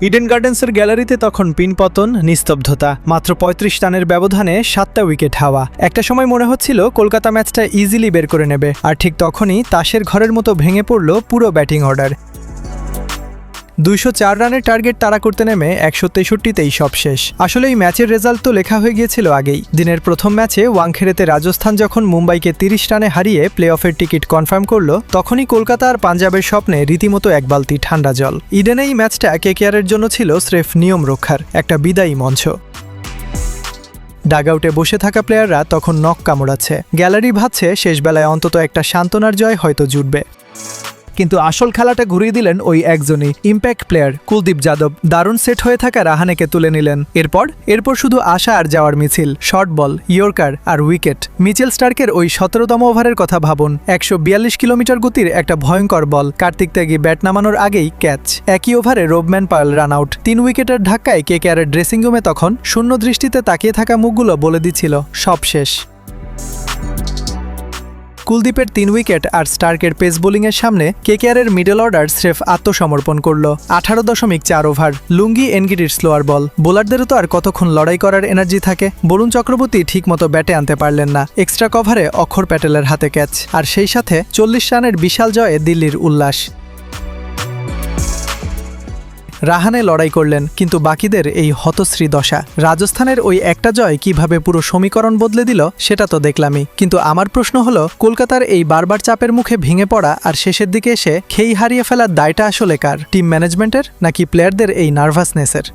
Eden গার্ডেন্সের গ্যালারিতে তখন পিনপতন, নিস্তব্ধতা। মাত্র ৩৫ রানের ব্যবধানে ৭টা উইকেট হাওয়া। একটা সময় মনে হচ্ছিল কলকাতা ম্যাচটা ইজিলি বের করে নেবে, আর ঠিক তখনই তাসের ঘরের মতো ভেঙে পড়ল পুরো ব্যাটিং অর্ডার। ২০৪ রানের টার্গেট তাড়া করতে নেমে ১৬৩তেই সব শেষ। আসলে এই ম্যাচের রেজাল্ট তো লেখা হয়ে গিয়েছিল আগেই। দিনের প্রথম ম্যাচে ওয়াংখেড়েতে রাজস্থান যখন মুম্বাইকে ৩০ রানে হারিয়ে প্লে অফের টিকিট কনফার্ম করল, তখনই কলকাতা আর পাঞ্জাবের স্বপ্নে রীতিমতো এক বালতি ঠান্ডা জল। ইডেনে এই ম্যাচটা কেকেআরের জন্য ছিল স্রেফ নিয়ম রক্ষার একটা বিদায়ী মঞ্চ। ডাগআউটে বসে থাকা প্লেয়াররা তখন নখ কামড়াচ্ছে। গ্যালারি ভাবছে শেষবেলায় অন্তত একটা সান্ত্বনার জয় হয়তো জুটবে। কিন্তু আসল খেলাটা ঘুরিয়ে দিলেন ওই একজনই, ইম্প্যাক্ট প্লেয়ার কুলদীপ যাদব। দারুণ সেট হয়ে থাকা রাহানেকে তুলে নিলেন। এরপর শুধু আসা আর যাওয়ার মিছিল, শর্ট বল, ইয়র্কার আর উইকেট। মিচেল স্টার্কের ওই ১৭তম ওভারের কথা ভাবুন। ১৪২ কিলোমিটার গতির একটা ভয়ঙ্কর বল, কার্তিক ত্যাগী ব্যাট নামানোর আগেই ক্যাচ। একই ওভারে রোবম্যান পায়েল রান আউট। ৩ উইকেটের ধাক্কায় কেকেআরের ড্রেসিং রুমে তখন শূন্য দৃষ্টিতে তাকিয়ে থাকা মুখগুলো বলে দিচ্ছিল সব শেষ। কুলদীপের ৩ উইকেট আর স্টার্কের পেস বোলিংয়ের সামনে কেকেআরের মিডল অর্ডার স্রেফ আত্মসমর্পণ করল। ১৮.৪ ওভার, লুঙ্গি এনগিডির স্লোয়ার বল। বোলারদেরও তো আর কতক্ষণ লড়াই করার এনার্জি থাকে। বরুণ চক্রবর্তী ঠিকমতো ব্যাটে আনতে পারলেন না। এক্সট্রা কভারে অক্ষর প্যাটেলের হাতে ক্যাচ, আর সেই সাথে ৪০ রানের বিশাল জয়ে দিল্লির উল্লাস। রাহানে লড়াই করলেন, কিন্তু বাকিদের এই হতশ্রী দশা। রাজস্থানের ওই একটা জয় কিভাবে পুরো সমীকরণ বদলে দিল সেটা তো দেখলামই, কিন্তু আমার প্রশ্ন হলো কলকাতার এই বারবার চাপের মুখে ভেঙে পড়া আর শেষের দিকে এসে খেই হারিয়ে ফেলার দায়টা আসলে কার? টিম ম্যানেজমেন্টের নাকি প্লেয়ারদের এই নার্ভাসনেসের?